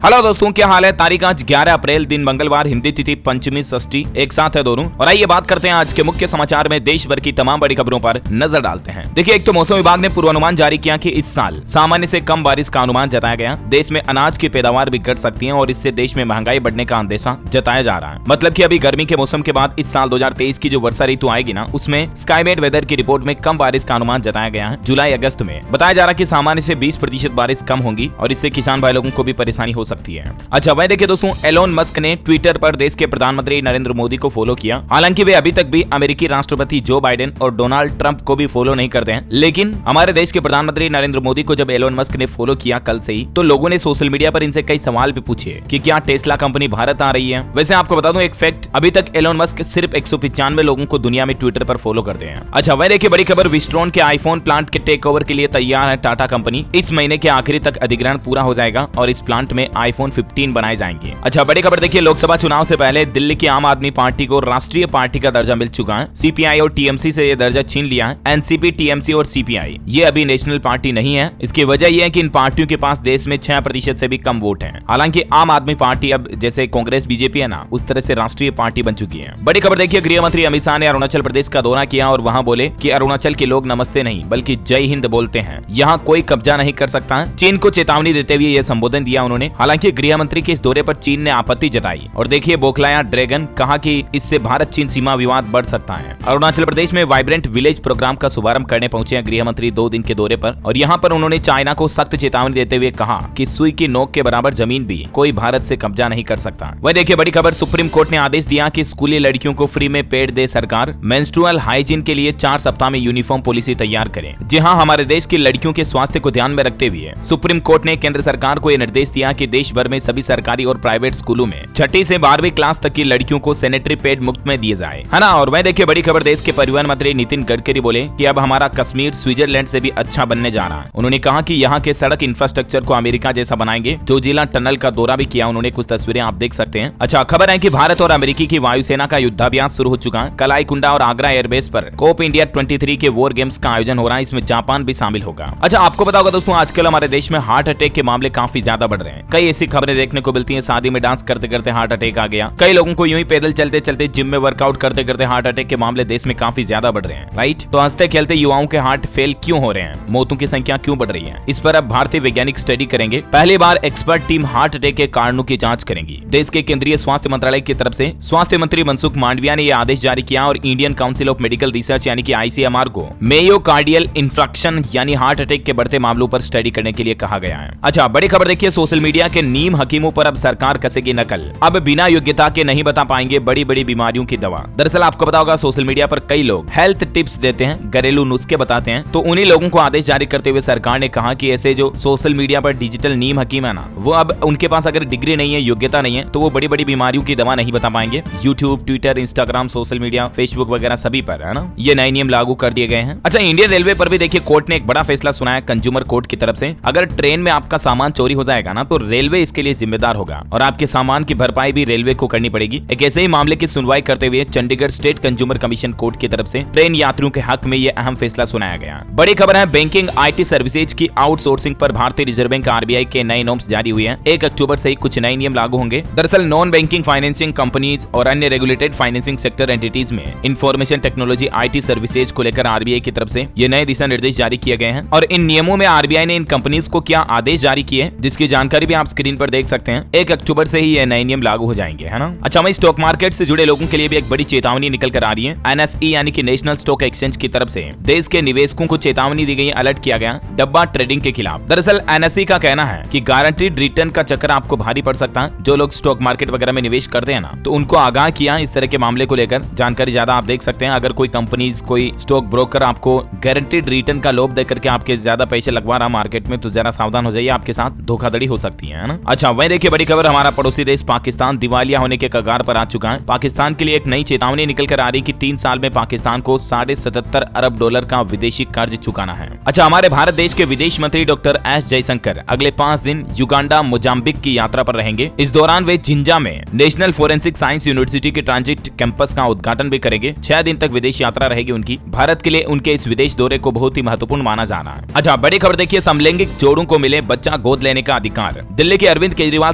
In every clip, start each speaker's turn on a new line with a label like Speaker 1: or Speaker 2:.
Speaker 1: Hello दोस्तों, क्या हाल है। तारीख आज 11 अप्रैल दिन मंगलवार, हिंदी तिथि पंचमी षष्ठी एक साथ है दोनों। और आइए बात करते हैं आज के मुख्य समाचार में देश भर की तमाम बड़ी खबरों पर नजर डालते हैं। देखिए, एक तो मौसम विभाग ने पूर्वानुमान जारी किया कि इस साल सामान्य से कम बारिश का अनुमान जताया गया। देश में अनाज की पैदावार भी घट सकती है और इससे देश में महंगाई बढ़ने का अंदेशा जताया जा रहा है। मतलब कि अभी गर्मी के मौसम के बाद इस साल 2023 की जो वर्षा ऋतु आएगी ना, उसमें स्काईमेट वेदर की रिपोर्ट में कम बारिश का अनुमान जताया गया है। जुलाई अगस्त में बताया जा रहा है कि सामान्य से 20% बारिश कम होगी और इससे किसान भाई लोगों को भी परेशानी हो सकती है। अच्छा, वह देखिए दोस्तों, एलोन मस्क ने ट्विटर पर देश के प्रधानमंत्री नरेंद्र मोदी को फॉलो किया। हालांकि वे अभी तक भी अमेरिकी राष्ट्रपति जो बाइडेन और डोनाल्ड ट्रंप को भी फॉलो नहीं करते हैं, लेकिन हमारे देश के प्रधानमंत्री नरेंद्र मोदी को जब एलोन मस्क ने फॉलो किया कल से ही, तो लोगों ने सोशल मीडिया पर इनसे कई सवाल भी पूछे कि क्या टेस्ला कंपनी भारत आ रही है। वैसे आपको बता दूं एक फैक्ट, अभी तक एलोन मस्क सिर्फ 195 लोगों को दुनिया में ट्विटर पर फॉलो करते हैं। अच्छा, वह देखिए बड़ी खबर, विस्ट्रॉन के आईफोन प्लांट के टेक ओवर के लिए तैयार है टाटा कंपनी। इस महीने के आखिरी तक अधिग्रहण पूरा हो जाएगा और इस प्लांट में आईफोन 15 बनाए जाएंगे। अच्छा, बड़ी खबर देखिए, लोकसभा चुनाव से पहले दिल्ली की आम आदमी पार्टी को राष्ट्रीय पार्टी का दर्जा मिल चुका है। सीपीआई और टीएमसी से यह दर्जा छीन लिया है। एनसीपी, टीएमसी और सीपीआई ये अभी नेशनल पार्टी नहीं है। इसकी वजह यह है कि इन पार्टियों के पास देश में 6% से भी कम वोट हैं। हालांकि आम आदमी पार्टी अब जैसे कांग्रेस बीजेपी है ना, उस तरह से राष्ट्रीय पार्टी बन चुकी है। बड़ी खबर देखिए, गृह मंत्री अमित शाह ने अरुणाचल प्रदेश का दौरा किया और वहां बोले कि अरुणाचल के लोग नमस्ते नहीं बल्कि जय हिंद बोलते हैं, यहाँ कोई कब्जा नहीं कर सकता। चीन को चेतावनी देते हुए यह संबोधन दिया उन्होंने। हालांकि गृह मंत्री के इस दौरे पर चीन ने आपत्ति जताई और देखिए बौखलाया ड्रैगन, कहा कि इससे भारत चीन सीमा विवाद बढ़ सकता है। अरुणाचल प्रदेश में वाइब्रेंट विलेज प्रोग्राम का शुभारंभ करने पहुंचे हैं गृह मंत्री 2 दिन के दौरे पर और यहां पर उन्होंने चाइना को सख्त चेतावनी देते हुए कहा कि सुई की नोक के बराबर जमीन भी कोई भारत से कब्जा नहीं कर सकता। वह देखिए बड़ी खबर, सुप्रीम कोर्ट ने आदेश दिया कि स्कूली लड़कियों को फ्री में पेड दे सरकार। मेंस्ट्रुअल हाइजीन के लिए 4 सप्ताह में यूनिफॉर्म पॉलिसी तैयार करें। जी हां, हमारे देश की लड़कियों के स्वास्थ्य को ध्यान में रखते हुए सुप्रीम कोर्ट ने केंद्र सरकार को यह निर्देश दिया कि देश भर में सभी सरकारी और प्राइवेट स्कूलों में 6ठी से 12वीं क्लास तक की लड़कियों को सैनिटरी पैड मुफ्त में दिए जाए, है ना। और वह देखिए बड़ी खबर, देश के परिवहन मंत्री नितिन गडकरी बोले कि अब हमारा कश्मीर स्विट्जरलैंड से भी अच्छा बनने जा रहा है। उन्होंने कहा कि यहाँ के सड़क इंफ्रास्ट्रक्चर को अमेरिका जैसा बनाएंगे। जोजिला टनल का दौरा भी किया उन्होंने, कुछ तस्वीरें आप देख सकते हैं। अच्छा, खबर है कि भारत और अमेरिकी की वायुसेना का युद्धाभ्यास शुरू हो चुका है। कलाईकुंडा और आगरा एयरबेस पर कोप इंडिया 23 के वॉर गेम्स का आयोजन हो रहा है। इसमें जापान भी शामिल होगा। अच्छा, आपको पता होगा दोस्तों, आजकल हमारे देश में हार्ट अटैक के मामले काफी ज्यादा बढ़ रहे हैं। कई ऐसी खबरें देखने को मिलती है, शादी में डांस करते करते हार्ट अटैक आ गया। कई लोगों को यूं ही पैदल चलते चलते जिम में वर्कआउट करते करते हार्ट अटैक के मामले देश में काफी ज्यादा बढ़ रहे हैं, राइट। तो हंसते खेलते युवाओं के हार्ट फेल क्यों हो रहे हैं, मौतों की संख्या क्यों बढ़ रही है, इस पर अब भारतीय वैज्ञानिक स्टडी करेंगे। पहली बार एक्सपर्ट टीम हार्ट अटैक के कारणों की जांच करेंगी। देश के केंद्रीय स्वास्थ्य मंत्रालय की तरफ से स्वास्थ्य मंत्री मनसुख मांडविया ने यह आदेश जारी किया और Indian council of medical research यानी कि आईसीएमआर को मेयोकार्डियल इंफ्रैक्शन यानी हार्ट अटैक के बढ़ते मामलों पर स्टडी करने के लिए कहा गया है। अच्छा, बड़ी खबर देखिए, सोशल मीडिया के नीम हकीमों पर अब सरकार कसेगी नकल। अब बिना योग्यता के नहीं बता पाएंगे बड़ी बड़ी बीमारियों की दवा। दरअसल आपको पता होगा, सोशल मीडिया पर कई लोग हेल्थ टिप्स देते हैं, घरेलू नुस्खे बताते हैं। तो उन्हीं लोगों को आदेश जारी करते हुए सरकार ने कहा कि ऐसे जो सोशल मीडिया पर डिजिटल नीम हकीम है ना, वो अब उनके पास अगर डिग्री नहीं है, योग्यता नहीं है, तो वो बड़ी बड़ी बीमारियों की दवा नहीं बता पाएंगे। YouTube, Twitter, Instagram, social media, Facebook वगैरह सभी पर, है ना, ये नए नियम लागू कर दिए गए हैं। अच्छा, इंडियन रेलवे पर भी देखिए कोर्ट ने एक बड़ा फैसला सुनाया कंज्यूमर कोर्ट की तरफ से। अगर ट्रेन में आपका सामान चोरी हो जाएगा ना, तो रेलवे इसके लिए जिम्मेदार होगा और आपके सामान की भरपाई भी रेलवे को करनी पड़ेगी। एक ऐसे ही मामले की सुनवाई करते हुए Chandigarh state consumer commission court की तरफ से ट्रेन यात्रियों के हक में यह अहम फैसला सुनाया गया। बड़ी खबर है, बैंकिंग आईटी सर्विसेज की आउटसोर्सिंग पर भारतीय रिजर्व बैंक आरबीआई के नए नॉर्म्स जारी हुए हैं। 1 अक्टूबर से ही कुछ नए नियम लागू होंगे। दरअसल नॉन बैंकिंग फाइनेंसिंग कंपनीज और अन्य रेगुलेटेड फाइनेंसिंग सेक्टर एंटिटीज में इंफॉर्मेशन टेक्नोलॉजी आईटी सर्विसेज को लेकर आरबीआई की तरफ से ये नए दिशा निर्देश जारी किए गए हैं। और इन नियमों में आरबीआई ने इन कंपनीज को क्या आदेश जारी किए, जिसकी जानकारी भी आप स्क्रीन पर देख सकते हैं। 1 अक्टूबर से ही ये नए नियम लागू हो जाएंगे, है ना। अच्छा, वहीं स्टॉक मार्केट से जुड़े लोगों के लिए भी एक बड़ी चेतावनी निकल कर आ रही है। एनएसई यानी कि नेशनल स्टॉक एक्सचेंज की तरफ से देश के निवेशकों को चेतावनी दी गई, अलर्ट किया गया डब्बा ट्रेडिंग के खिलाफ। दरअसल एनएसई का कहना है कि गारंटीड रिटर्न का चक्कर आपको भारी पड़ सकता है। जो लोग स्टॉक मार्केट वगैरह में निवेश करते हैं ना, तो उनको आगाह किया इस तरह के मामले को लेकर। जानकारी ज्यादा आप देख सकते हैं। अगर कोई कंपनीज, कोई स्टॉक ब्रोकर आपको गारंटीड रिटर्न का लोभ देकर के आपके ज्यादा पैसे लगवा रहा मार्केट में, तो जरा सावधान हो जाइए, आपके साथ धोखाधड़ी हो सकती है ना। अच्छा, वही देखिए बड़ी खबर, हमारा पड़ोसी देश पाकिस्तान दिवालिया होने के कगार पर आ चुका है। पाकिस्तान के लिए एक नई चेतावनी निकल कर आ रही कि 3 साल में पाकिस्तान को $77.5 अरब का विदेशी कर्ज चुकाना है। अच्छा, हमारे भारत देश के विदेश मंत्री डॉक्टर एस जयशंकर अगले 5 दिन युगांडा, मोजाम्बिक की यात्रा पर रहेंगे। इस दौरान वे जिंजा में नेशनल फोरेंसिक साइंस यूनिवर्सिटी के ट्रांजिट कैंपस का उद्घाटन भी करेंगे। 6 दिन तक विदेश यात्रा रहेगी उनकी। भारत के लिए उनके इस विदेश दौरे को बहुत ही महत्वपूर्ण माना जा रहा है। अच्छा, बड़ी खबर देखिए, समलैंगिक जोड़ों को मिले बच्चा गोद लेने का अधिकार। दिल्ली दिल्ली के अरविंद केजरीवाल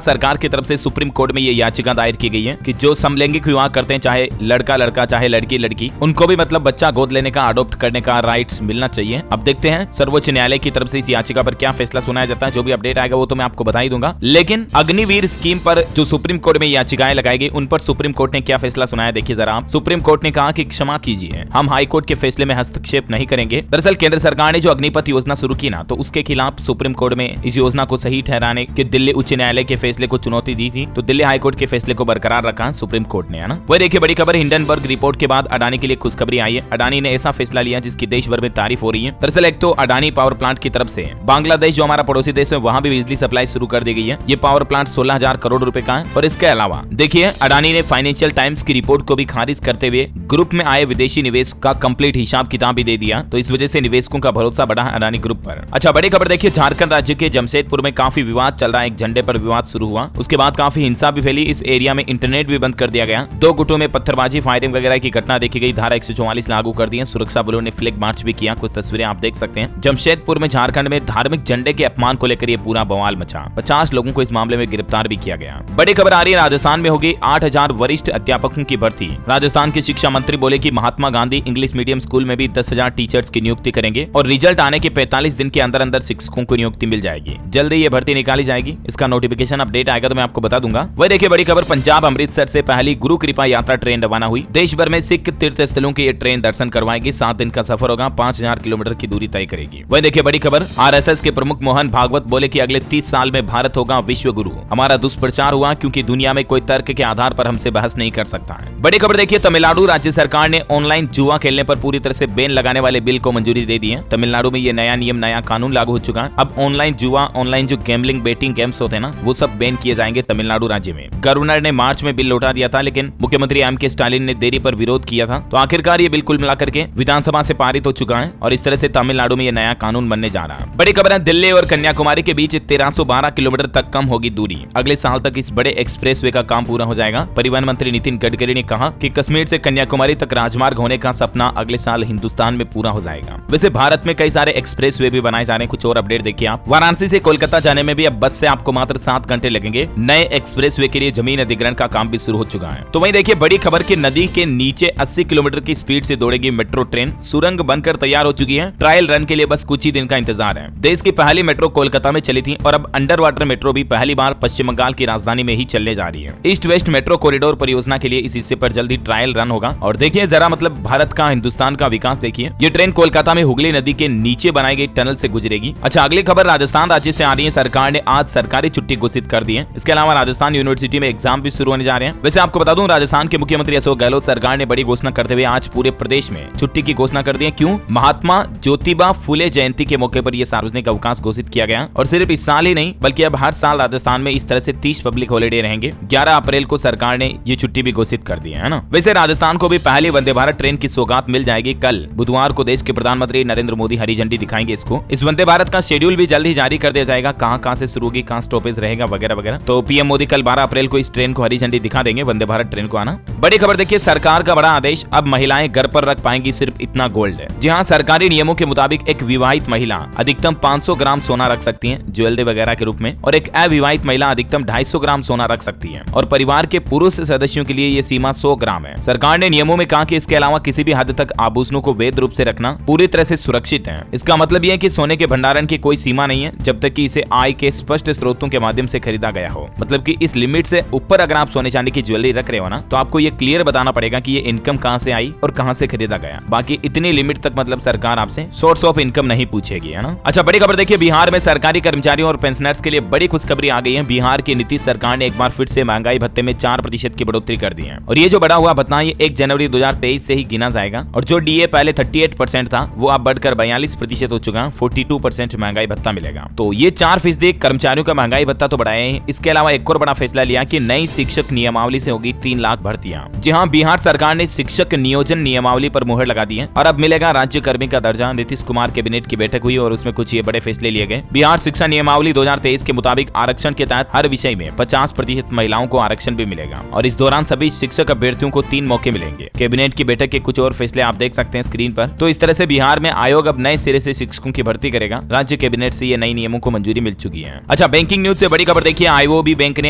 Speaker 1: सरकार की तरफ से सुप्रीम कोर्ट में ये याचिका दायर की गई है कि जो समलैंगिक विवाह करते हैं, चाहे लड़का लड़का चाहे लड़की लड़की, उनको भी मतलब बच्चा गोद लेने का, अडॉप्ट करने का राइट्स मिलना चाहिए। अब देखते हैं सर्वोच्च न्यायालय की तरफ से इस याचिका पर क्या फैसला सुनाया जाता है। जो भी अपडेट आएगा वो तो मैं आपको बता ही दूंगा। लेकिन अग्निवीर स्कीम पर जो सुप्रीम कोर्ट में याचिकाएं लगाई गई, उन पर सुप्रीम कोर्ट ने क्या फैसला सुनाया, देखिए जरा आप। सुप्रीम कोर्ट ने कहा कि क्षमा कीजिए, हम हाई कोर्ट के फैसले में हस्तक्षेप नहीं करेंगे। दरअसल केंद्र सरकार ने जो अग्निपथ योजना शुरू की ना, तो उसके खिलाफ सुप्रीम कोर्ट में इस योजना को सही ठहराने के दिल्ली उच्च न्यायालय के फैसले को चुनौती दी थी, तो दिल्ली हाईकोर्ट के फैसले को बरकरार रखा सुप्रीम कोर्ट ने, है ना। वही देखिए बड़ी खबर, हिंडनबर्ग रिपोर्ट के बाद अडानी के लिए खुशखबरी आई है। अडानी ने ऐसा फैसला लिया जिसकी देश भर में तारीफ हो रही है। दरअसल एक तो अडानी पावर प्लांट की तरफ से बांग्लादेश जो हमारा पड़ोसी देश है, वहां भी बिजली सप्लाई शुरू कर दी गई है। ये पावर प्लांट 16,000 करोड़ रुपए का है। और इसके अलावा देखिए अडानी ने फाइनेंशियल टाइम्स की रिपोर्ट को भी खारिज करते हुए ग्रुप में आए विदेशी निवेश का कंप्लीट हिसाब किताब भी दे दिया। तो इस वजह से निवेशकों का भरोसा बढ़ा अडानी ग्रुप पर। अच्छा, बड़ी खबर देखिए, झारखंड राज्य के जमशेदपुर में काफी विवाद चल रहा है। एक झंडे पर विवाद शुरू हुआ, उसके बाद काफी हिंसा भी फैली। इस एरिया में इंटरनेट भी बंद कर दिया गया। दो गुटों में पत्थरबाजी, फायरिंग वगैरह की घटना देखी गई। धारा 144 लागू कर दी है। सुरक्षा बलों ने फ्लैग मार्च भी किया। कुछ तस्वीरें आप देख सकते हैं। जमशेदपुर में झारखंड में धार्मिक झंडे के अपमान को लेकर ये पूरा बवाल मचा। 50 लोगों को इस मामले में गिरफ्तार भी किया गया। बड़ी खबर आ रही है, राजस्थान में होगी 8,000 वरिष्ठ अध्यापकों की भर्ती। राजस्थान के शिक्षा मंत्री बोले कि Mahatma Gandhi English medium school में भी 10,000 टीचर्स की नियुक्ति करेंगे और रिजल्ट आने के 45 दिन के अंदर अंदर शिक्षकों को नियुक्ति मिल जाएगी। जल्दी ये भर्ती निकाली जाएगी। इसका नोटिफिकेशन अपडेट आएगा तो मैं आपको बता दूंगा। वही देखिए बड़ी खबर, पंजाब अमृतसर से पहली गुरु कृपा यात्रा ट्रेन रवाना हुई। देश भर में सिख तीर्थ स्थलों की ये ट्रेन दर्शन करवाएगी। 7 दिन का सफर होगा, 5,000 किलोमीटर की दूरी तय करेगी। वही देखिए बड़ी खबर, आरएसएस के प्रमुख मोहन भागवत बोले कि अगले 30 साल में भारत होगा विश्व गुरु। हमारा दुष्प्रचार हुआ क्योंकि दुनिया में कोई तर्क के आधार पर हमसे बहस नहीं कर सकता है। बड़ी खबर देखिए, तमिलनाडु राज्य सरकार ने ऑनलाइन जुआ खेलने पर पूरी तरह से बैन लगाने वाले बिल को मंजूरी दे दी है। तमिलनाडु में ये नया नियम, नया कानून लागू हो चुका है। अब ऑनलाइन जुआ, ऑनलाइन जो गैम्बलिंग बेटिंग गेम्स होते हैं ना, वो सब बैन किए जाएंगे तमिलनाडु राज्य में। गवर्नर ने मार्च में बिल लौटा दिया था, लेकिन मुख्यमंत्री एम.के. स्टालिन ने देरी पर विरोध किया था। तो आखिरकार ये बिल कुल मिलाकर के विधानसभा से पारित हो चुका है और इस तरह से तमिलनाडु में ये नया कानून बनने जा रहा है। बड़ी खबर है, दिल्ली और कन्याकुमारी के बीच 1312 किलोमीटर तक कम होगी दूरी। अगले साल तक इस बड़े एक्सप्रेसवे का काम पूरा हो जाएगा। परिवहन मंत्री नितिन गडकरी ने कहा कि कश्मीर से कन्याकुमारी तक राजमार्ग होने का सपना अगले साल हिंदुस्तान में पूरा हो जाएगा। वैसे भारत में कई सारे एक्सप्रेसवे भी बनाए जा रहे हैं। कुछ और अपडेट देखिए आप। वाराणसी से कोलकाता जाने में भी अब बस से आपको मात्र 7 घंटे लगेंगे। नए एक्सप्रेसवे के लिए जमीन अधिग्रहण का काम भी शुरू हो चुका है। तो वहीं देखिए बड़ी खबर की, नदी के नीचे 80 किलोमीटर की स्पीड से दौड़ेगी मेट्रो ट्रेन। सुरंग बनकर तैयार हो चुकी है। ट्रायल रन के लिए बस कुछ ही दिन का इंतजार है। देश की पहली मेट्रो कोलकाता में चली थी और अब अंडर वाटर मेट्रो भी पहली बार पश्चिम बंगाल की राजधानी में ही चलने जा रही है। ईस्ट वेस्ट मेट्रो कॉरिडोर परियोजना के लिए इस हिस्से पर जल्दी ट्रायल रन होगा। और देखिए जरा मतलब भारत का, हिंदुस्तान का विकास देखिए। ये ट्रेन कोलकाता में हुगली नदी के नीचे बनाई गई टनल से गुजरेगी। अच्छा, अगली खबर राजस्थान राज्य से आ रही है। सरकार ने आज सरकारी छुट्टी घोषित कर दी है। इसके अलावा राजस्थान यूनिवर्सिटी में एग्जाम भी शुरू होने जा रहे हैं। वैसे आपको बता दूं, राजस्थान के मुख्यमंत्री अशोक गहलोत सरकार ने बड़ी घोषणा करते हुए आज पूरे प्रदेश में छुट्टी की घोषणा कर दी है। क्यों? महात्मा ज्योतिबा फुले जयंती के मौके पर यह सार्वजनिक अवकाश घोषित किया गया। और सिर्फ इस साल ही नहीं बल्कि अब हर साल राजस्थान में इस तरह से 30 पब्लिक हॉलिडे रहेंगे। 11 अप्रैल को सरकार ने ये छुट्टी भी घोषित कर दी है ना। वैसे राजस्थान को भी पहली वंदे भारत ट्रेन की सौगात मिल जाएगी। कल बुधवार को देश के प्रधानमंत्री नरेंद्र मोदी हरी झंडी दिखाएंगे इसको। इस वंदे भारत का शेड्यूल भी जल्द ही जारी कर दिया जाएगा। कहां से शुरू होगी, कहां स्टॉपेज रहेगा वगैरह वगैरह। तो पीएम मोदी कल 12 अप्रैल को इस ट्रेन को हरी झंडी दिखा देंगे, वंदे भारत ट्रेन को आना। बड़ी खबर देखिए, सरकार का बड़ा आदेश, अब महिलाएं घर पर रख पाएंगी सिर्फ इतना गोल्ड। जी हाँ, सरकारी नियमों के मुताबिक एक विवाहित महिला अधिकतम 500 ग्राम सोना रख सकती है ज्वेलरी वगैरह के रूप में, और एक अविवाहित महिला अधिकतम 250 ग्राम सोना रख सकती है। और परिवार के पुरुष सदस्यों के लिए ये सीमा 100 ग्राम है। सरकार ने नियमों में कहा कि इसके अलावा किसी भी हद तक आभूषणों को वैध रूप से रखना पूरी तरह से सुरक्षित है। इसका मतलब यह है कि सोने के भंडारण की कोई सीमा नहीं है जब तक कि इसे आय के स्पष्ट स्रोतों के माध्यम से खरीदा गया हो। मतलब कि इस लिमिट से ऊपर अगर आप सोने चांदी की ज्वेलरी रख रहे हो ना, तो आपको ये क्लियर बताना पड़ेगा कि ये इनकम कहां से आई और कहां से खरीदा गया। बाकी इतनी लिमिट तक मतलब सरकार आपसे सोर्स ऑफ इनकम नहीं पूछेगी, है ना। अच्छा, बड़ी खबर देखिए, बिहार में सरकारी कर्मचारियों और पेंशनर्स के लिए बड़ी खुशखबरी आ गई है। बिहार की नीतीश सरकार ने एक बार फिर से महंगाई भत्ते में 4% की बढ़ोतरी कर दी है। और ये जो बढ़ा हुआ भत्ता ये 1 जनवरी 2023 से ही गिना जाएगा। और जो डीए पहले 38% था वो अब बढ़कर 42% हो चुका है। 42% महंगाई भत्ता मिलेगा। तो ये 4% कर्मचारियों का महंगाई भत्ता तो बढ़ाया है। इसके अलावा एक और बड़ा फैसला लिया कि नई शिक्षक नियमावली से होगी 3 लाख भर्तियां। जी हाँ, बिहार सरकार ने शिक्षक नियोजन नियमावली पर मुहर लगा दी है और अब मिलेगा राज्य कर्मी का दर्जा। नीतीश कुमार कैबिनेट की बैठक हुई और उसमें कुछ ये बड़े फैसले लिए गए। बिहार शिक्षा नियमावली 2023 के मुताबिक आरक्षण के तहत हर विषय में 50% महिलाओं को आरक्षण भी मिलेगा और इस दौरान सभी शिक्षक अभ्यर्थियों को 3 मौके मिलेंगे। कैबिनेट की बैठक के कुछ और फैसले आप देख सकते हैं स्क्रीन पर। तो इस तरह से बिहार में आयोग अब नए सिरे से शिक्षकों की भर्ती करेगा। राज्य कैबिनेट से ये नए नियमों को मंजूरी मिल चुकी है। अच्छा, बैंक बैंकिंग न्यूज से बड़ी खबर देखिए, आईओबी बैंक ने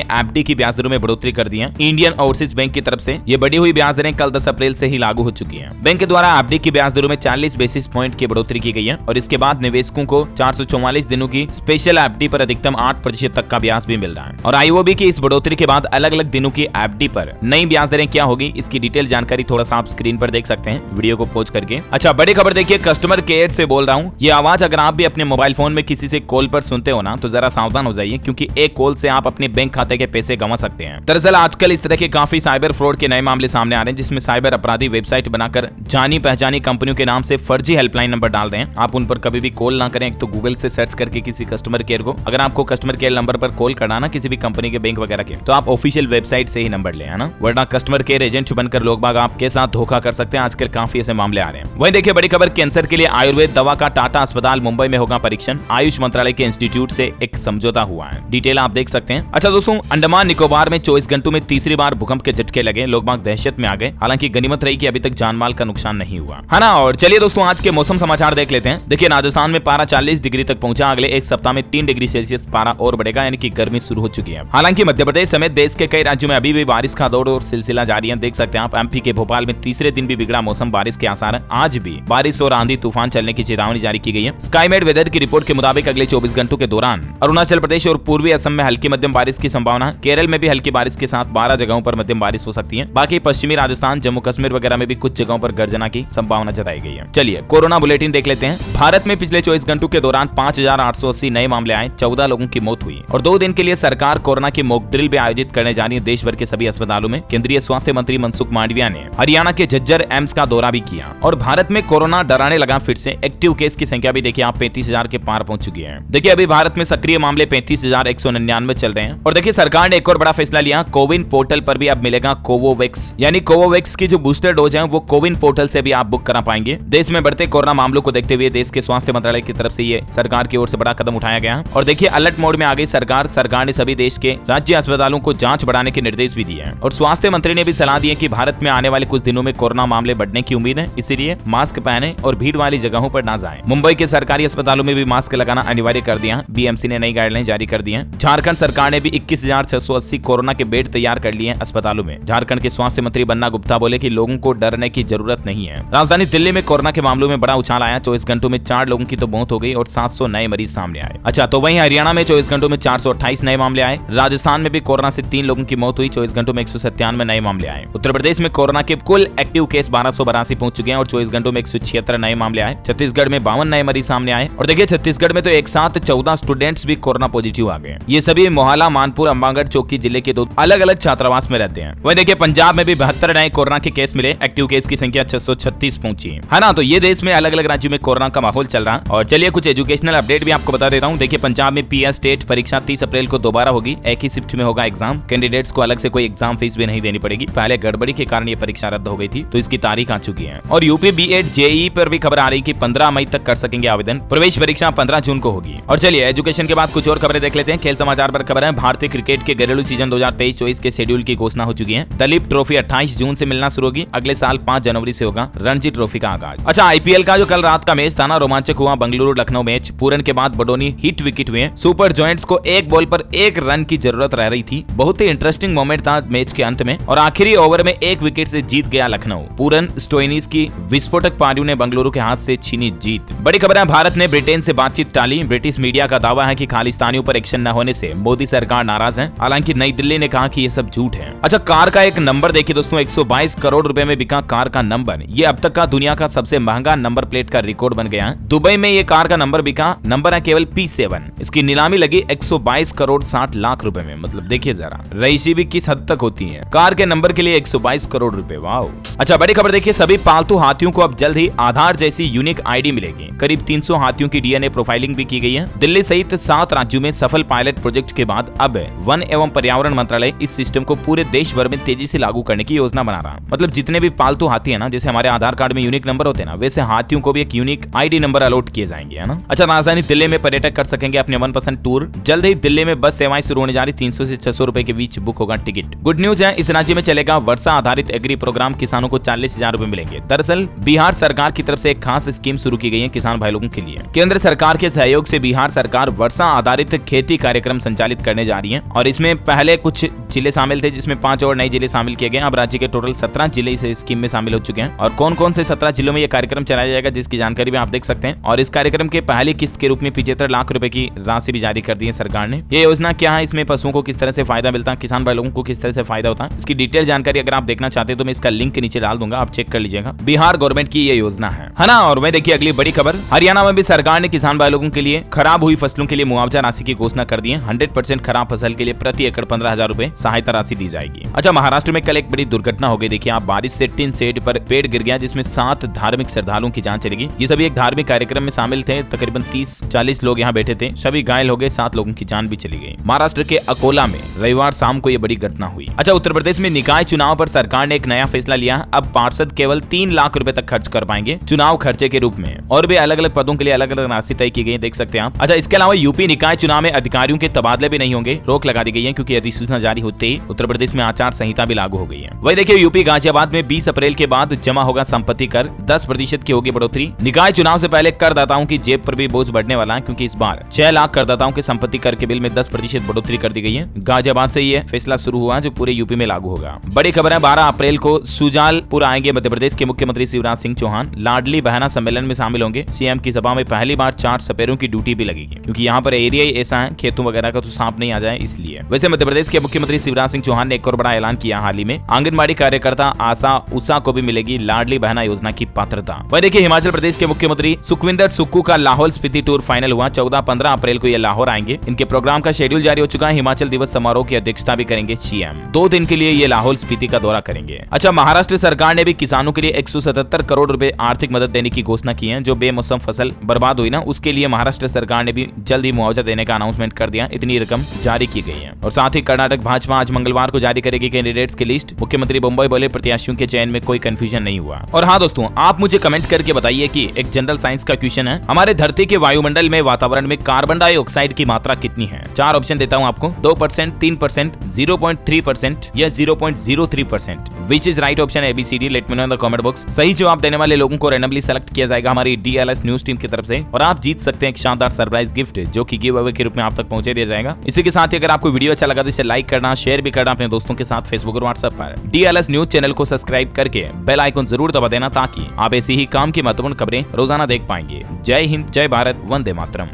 Speaker 1: एफडी की ब्याज दरों में बढ़ोतरी कर दी है। इंडियन ओवरसीज बैंक की तरफ से ये बढ़ी हुई ब्याज दरें कल 10 अप्रैल से ही लागू हो चुकी हैं। बैंक के द्वारा एफडी की ब्याज दरों में 40 बेसिस पॉइंट की बढ़ोतरी की गई है और इसके बाद निवेशकों को 444 दिनों की स्पेशल एफडी पर अधिकतम 8% तक का ब्याज भी मिल रहा है। और आईओबी की इस बढ़ोतरी के बाद अलग अलग दिनों की एफडी पर नई ब्याज दरें क्या होगी, इसकी डिटेल जानकारी थोड़ा सा आप स्क्रीन पर देख सकते हैं वीडियो को पॉज करके। अच्छा, बड़ी खबर देखिए, कस्टमर केयर से बोल रहा हूँ। ये आवाज अगर आप भी अपने मोबाइल फोन में किसी से कॉल पर सुनते हो ना, तो जरा सावधान हो जाइए, क्योंकि एक कॉल से आप अपने बैंक खाते के पैसे गंवा सकते हैं। दरअसल आजकल इस तरह के काफी साइबर फ्रॉड के नए मामले सामने आ रहे हैं, जिसमें साइबर अपराधी वेबसाइट बनाकर जानी पहचानी कंपनियों के नाम से फर्जी हेल्पलाइन नंबर डाल रहे हैं। आप उन पर कभी भी कॉल ना करें। एक तो गूगल से सर्च करके किसी कस्टमर केयर को, अगर आपको कस्टमर केयर नंबर पर कॉल करना ना किसी भी कंपनी के, बैंक वगैरह के, तो आप ऑफिशियल वेबसाइट से ही नंबर ले, है ना, वरना कस्टमर केयर एजेंट बनकर लोग बाग आपके साथ धोखा कर सकते हैं। आजकल काफी ऐसे मामले आ रहे हैं। वहीं देखिए बड़ी खबर, कैंसर के लिए आयुर्वेद दवा का टाटा अस्पताल मुंबई में होगा परीक्षण। आयुष मंत्रालय के इंस्टीट्यूट से एक समझौता हुआ है, डिटेल आप देख सकते हैं। अच्छा दोस्तों, अंडमान निकोबार में 24 घंटों में तीसरी बार भूकंप के झटके लगे, लोग बाग दहशत में आ गए। हालांकि गनीमत रही कि अभी तक जानमाल का नुकसान नहीं हुआ, है ना। और चलिए दोस्तों, आज के मौसम समाचार देख लेते हैं। देखिए, राजस्थान में पारा 40 डिग्री तक पहुंचा। अगले एक सप्ताह में 3 डिग्री सेल्सियस पारा और बढ़ेगा, यानी कि गर्मी शुरू हो चुकी है। हालांकि मध्य प्रदेश समेत देश के कई राज्यों में अभी भी बारिश का दौर और सिलसिला जारी है। देख सकते हैं आप, एमपी के भोपाल में तीसरे दिन भी बिगड़ा मौसम, बारिश के आसार है। आज भी बारिश और आंधी तूफान चलने की चेतावनी जारी की गई है। स्काईमेट वेदर की रिपोर्ट के मुताबिक अगले 24 घंटों के दौरान अरुणाचल प्रदेश और पूर्वी असम में हल्की मध्यम बारिश की संभावना। केरल में भी हल्की बारिश के साथ 12 जगहों पर मध्यम बारिश हो सकती है। बाकी पश्चिमी राजस्थान, जम्मू कश्मीर वगैरह में भी कुछ जगहों पर गर्जना की संभावना जताई गई है। चलिए कोरोना बुलेटिन देख लेते हैं। भारत में पिछले 24 घंटों के दौरान 5880 नए मामले आए, 14 लोगों की मौत हुई और 2 दिन के लिए सरकार कोरोना की मॉक ड्रिल भी आयोजित करने जा रही है देश भर के सभी अस्पतालों में। केंद्रीय स्वास्थ्य मंत्री मनसुख मांडविया ने हरियाणा के झज्जर एम्स का दौरा भी किया और भारत में कोरोना डराने लगा फिर से। एक्टिव केस की संख्या भी देखिए आप 35,000 के पार पहुंच चुकी है। देखिए अभी भारत में सक्रिय मामले 35,199 चल रहे हैं। और देखिए सरकार ने एक और बड़ा फैसला लिया, कोविन पोर्टल पर भी अब मिलेगा कोवोवैक्स, यानी कोवोवैक्स की जो बूस्टर डोज है वो कोविन पोर्टल से भी आप बुक करा पाएंगे। देश में बढ़ते कोरोना मामलों को देखते हुए देश के स्वास्थ्य मंत्रालय की तरफ से ये सरकार की ओर से बड़ा कदम उठाया गया। और देखिए अलर्ट मोड में आ गई सरकार। सरकार ने सभी देश के राज्य अस्पतालों को जांच बढ़ाने के निर्देश भी दिए हैं। और स्वास्थ्य मंत्री ने भी सलाह दी है कि भारत में आने वाले कुछ दिनों में कोरोना मामले बढ़ने की उम्मीद है, इसीलिए मास्क पहने और भीड़ वाली जगहों पर ना जाएं। मुंबई के सरकारी अस्पतालों में भी मास्क लगाना अनिवार्य कर दिया। बीएमसी ने नई गाइडलाइन जारी कर दी है। झारखंड सरकार ने भी 21,680 कोरोना के बेड तैयार कर लिए हैं अस्पतालों में। झारखंड के स्वास्थ्य मंत्री बन्ना गुप्ता बोले कि लोगों को डरने की जरूरत नहीं है। राजधानी दिल्ली में कोरोना के मामलों में बड़ा उछाल आया। 24 घंटों में 4 लोगों की तो मौत हो गई और 700 नए मरीज सामने आए। अच्छा, तो वहीं हरियाणा में 24 घंटों में 428 नए मामले आए। राजस्थान में भी कोरोना से 3 लोगों की मौत हुई। 24 घंटों में 197 नए मामले आए। उत्तर प्रदेश में कोरोना के कुल एक्टिव केस 1282 पहुंच चुके हैं और 24 घंटों में 176 नए मामले आए। छत्तीसगढ़ में 52 नए मरीज सामने आए। और देखिए छत्तीसगढ़ में तो एक साथ 14 स्टूडेंट्स भी कोरोना पॉजिटिव आ गए। ये सभी मोहल्ला, मानपुर, अंबागढ़, चौकी जिले के 2 अलग अलग छात्रावास में रहते हैं। वहीं देखिए पंजाब में भी 72 नए कोरोना के केस मिले। एक्टिव केस की संख्या 636 पहुंची है ना। तो ये देश में अलग अलग राज्यों में कोरोना का माहौल चल रहा है। और चलिए कुछ एजुकेशनल अपडेट भी आपको बता दे रहा हूँ। देखिए पंजाब में पीएस टेट परीक्षा 30 अप्रैल को दोबारा होगी। एक ही शिफ्ट में होगा एग्जाम। कैंडिडेट्स को अलग से कोई एग्जाम फीस भी नहीं देनी पड़ेगी। पहले गड़बड़ी के कारण ये परीक्षा रद्द हो गई थी, तो इसकी तारीख आ चुकी है। और यूपी बीएड जेईई पर भी खबर आ रही कि 15 मई तक कर सकेंगे आवेदन। प्रवेश परीक्षा 15 जून को होगी। और चलिए एजुकेशन के बाद कुछ और खबरें देख लेते हैं। खेल समाचार पर खबर है, भारतीय क्रिकेट के घरेलू सीजन 2023-24 के शेड्यूल की घोषणा हो चुकी है। दलीप ट्रॉफी 28 जून से मिलना शुरू होगी। अगले साल 5 जनवरी से होगा रणजी ट्रॉफी का आगाज। अच्छा, आईपीएल का जो कल रात का मैच था ना, रोमांचक हुआ। बेंगलुरु लखनऊ मैच पूरन के बाद बडोनी हिट विकेट हुए। सुपर जॉयंट्स को एक बॉल पर 1 रन की जरूरत रह रही थी। बहुत ही इंटरेस्टिंग मोमेंट था मैच के अंत में और आखिरी ओवर में 1 विकेट से जीत गया लखनऊ। पूरन स्टोइनिस की विस्फोटक पारियों ने बेंगलुरु के हाथ से छीनी जीत। बड़ी खबर है, भारत ने ब्रिटेन से बातचीत टाली। ब्रिटिश मीडिया का दावा है कि खालिस्तानियों पर एक्शन न होने से मोदी सरकार नाराज है। हालांकि नई दिल्ली ने कहा कि ये सब झूठ है। अच्छा, कार का एक नंबर देखिए दोस्तों, 122 करोड़ रुपए में बिका कार का नंबर। ये अब तक का दुनिया का सबसे महंगा नंबर प्लेट का रिकॉर्ड बन गया है। दुबई में ये कार का नंबर बिका। नंबर है केवल P7। इसकी नीलामी लगी 122 करोड़ 60 लाख रुपए में। मतलब देखिए जरा रईसी भी किस हद तक होती है। कार के नंबर के लिए 122 करोड़ रुपए। वाह। अच्छा, बड़ी खबर देखिए, सभी पालतू हाथियों को अब जल्द ही आधार जैसी यूनिक आईडी मिलेगी। करीब 300 हाथियों की डीएनए प्रोफाइलिंग भी की गई है। दिल्ली सहित 7 राज्यों में सफल पायलट प्रोजेक्ट के बाद अब वन एवं पर्यावरण मंत्रालय इस सिस्टम को पूरे देश भर में तेजी से लागू करने की योजना बना रहा है। मतलब जितने भी पालतू हाथी है ना, जैसे हमारे आधार कार्ड में यूनिक नंबर होते हैं ना, वैसे हाथियों को भी एक यूनिक आईडी नंबर अलॉट किए जाएंगे, है ना। अच्छा, राजधानी दिल्ली में पर्यटक कर सकेंगे अपने मनपसंद टूर। जल्द ही दिल्ली में बस सेवाएं शुरू होने जा रही। 300 से 600 रुपए के बीच बुक होगा टिकट। गुड न्यूज है, इस राज्य में चलेगा वर्षा आधारित एग्री प्रोग्राम। किसानों को 40,000 रुपए मिलेंगे। दरअसल बिहार सरकार की तरफ से एक खास स्कीम शुरू की गई है किसान भाई लोगों के लिए। केंद्र सरकार के सहयोग से बिहार सरकार वर्षा आधारित खेती कार्यक्रम संचालित करने जा रही है। और इसमें पहले कुछ जिले शामिल थे, जिसमें 5 और नए जिले शामिल किए गए। अब राज्य के टोटल 17 जिले इस स्कीम में शामिल हो चुके हैं। और कौन कौन से 17 जिलों में यह कार्यक्रम चलाया जाएगा, जिसकी जानकारी भी आप देख सकते हैं। और इस कार्यक्रम के पहली किस्त के रूप में 75 लाख रुपए की राशि भी जारी कर दी है सरकार ने। ये योजना क्या है, इसमें पशुओं को किस तरह से फायदा मिलता है, किसान भाई लोगों को किस तरह से फायदा होता है, इसकी डिटेल जानकारी अगर आप देखना चाहते हैं तो मैं इसका लिंक नीचे डाल दूंगा, आप चेक कर लीजिएगा। बिहार गवर्नमेंट की ये योजना है ना। और वह देखिए अगली बड़ी खबर, हरियाणा में भी सरकार ने किसान भाई लोगों के लिए खराब हुई फसलों के लिए मुआवजा राशि की घोषणा कर दी है। 100% खराब फसल के लिए प्रति एकड़ 15,000 रुपए सहायता राशि दी जाएगी। अच्छा, महाराष्ट्र में कल एक बड़ी दुर्घटना हो गई। देखिए आप, बारिश से टिन शेड पर पेड़ गिर गया, जिसमें 7 धार्मिक श्रद्धालुओं की जान चलेगी। ये सभी एक धार्मिक कार्यक्रम में शामिल थे। तकरीबन 30-40 लोग यहाँ बैठे थे, सभी घायल हो गए, 7 लोगों की जान भी चली गई। महाराष्ट्र के अकोला में रविवार शाम को यह बड़ी घटना हुई। अच्छा, उत्तर प्रदेश में निकाय चुनाव पर सरकार ने एक नया फैसला लिया। अब पार्षद केवल 3 लाख रुपए तक खर्च कर पाएंगे चुनाव खर्चे के रूप में। और भी अलग अलग पदों के लिए अलग अलग राशि तय की गई है, देख सकते हैं आप। अच्छा, इसके अलावा यूपी निकाय चुनाव में अधिकारियों के तबादले भी नहीं होंगे, रोक लगा दी गई है, क्योंकि अधिसूचना जारी होते ही उत्तर प्रदेश में आचार संहिता भी लागू हो गई है। वही देखिए यूपी गाजियाबाद में 20 अप्रैल के बाद जमा होगा संपत्ति कर, 10% की होगी बढ़ोतरी। निकाय चुनाव से पहले करदाताओं की जेब पर भी बोझ बढ़ने वाला है, क्योंकि इस बार 6 लाख करदाताओं के संपत्ति कर के बिल में 10% बढ़ोतरी कर दी गई है। गाजियाबाद से यह फैसला शुरू हुआ, जो पूरे यूपी में लागू होगा। बड़ी खबर है, 12 अप्रैल को सुजालपुर आएंगे मध्य प्रदेश के मुख्यमंत्री शिवराज सिंह चौहान। लाडली बहना सम्मेलन में शामिल होंगे। सीएम की सभा में पहली बार 4 सपेरों की ड्यूटी भी लगेगी, क्योंकि यहाँ पर एरिया ही ऐसा है, खेतों वगैरह का तो सांप नहीं आ जाए इसलिए। वैसे मध्य प्रदेश के मुख्यमंत्री शिवराज सिंह चौहान ने एक और बड़ा ऐलान किया हाल ही में, आंगनबाड़ी कार्यकर्ता आशा उषा को भी मिलेगी लाडली बहना योजना की पात्रता। वही देखिए हिमाचल प्रदेश के मुख्यमंत्री सुखविंदर सुक्खू का लाहौल स्पीति टूर फाइनल हुआ। 14-15 अप्रैल को ये लाहौर आएंगे। इनके प्रोग्राम का शेड्यूल जारी हो चुका है। हिमाचल दिवस समारोह की अध्यक्षता भी करेंगे सीएम। 2 दिन के लिए ये लाहौल स्पीति का दौरा करेंगे। अच्छा, महाराष्ट्र सरकार ने भी किसानों के लिए 177 करोड़ रुपए आर्थिक मदद देने की घोषणा की है। जो बेमौसम फसल बर्बाद हुई ना, उसके लिए महाराष्ट्र सरकार ने भी जल्द ही मुआवजा देने का अनाउंसमेंट कर दिया। इतनी रकम जारी की गई है। और साथ ही कर्नाटक भाजपा आज मंगलवार को जारी करेगी कैंडिडेट्स की लिस्ट। मुख्यमंत्री बम्बई बोले प्रत्याशियों के चयन में कोई कंफ्यूजन नहीं हुआ। और हाँ दोस्तों, आप मुझे कमेंट करके बताइए कि एक जनरल साइंस का क्वेश्चन है, हमारे धरती के वायुमंडल में वातावरण में कार्बन डाइऑक्साइड की मात्रा कितनी है? 4 ऑप्शन देता हूँ आपको, 2%, 3%, 0.3% या 0.03%। Which is right option? ABCD let me know in the comment box. सही जवाब देने वाले लोगों को रैंडमली सेलेक्ट किया जाएगा हमारी DLS न्यूज टीम की तरफ से, और आप जीत सकते हैं एक शानदार सरप्राइज गिफ्ट, जो कि गिव अवे के रूप में आप तक पहुंचा दिया जाएगा। इसी के साथ ही अगर आपको वीडियो अच्छा लगा तो इसे लाइक करना, शेयर भी करना अपने दोस्तों के साथ फेसबुक और व्हाट्सएप पर। DLS न्यूज चैनल को सब्सक्राइब करके बेल आइकन जरूर दबा देना, ताकि आप ऐसी ही काम की महत्वपूर्ण खबरें रोजाना देख पाएंगे। जय हिंद, जय भारत, वंदे मातरम।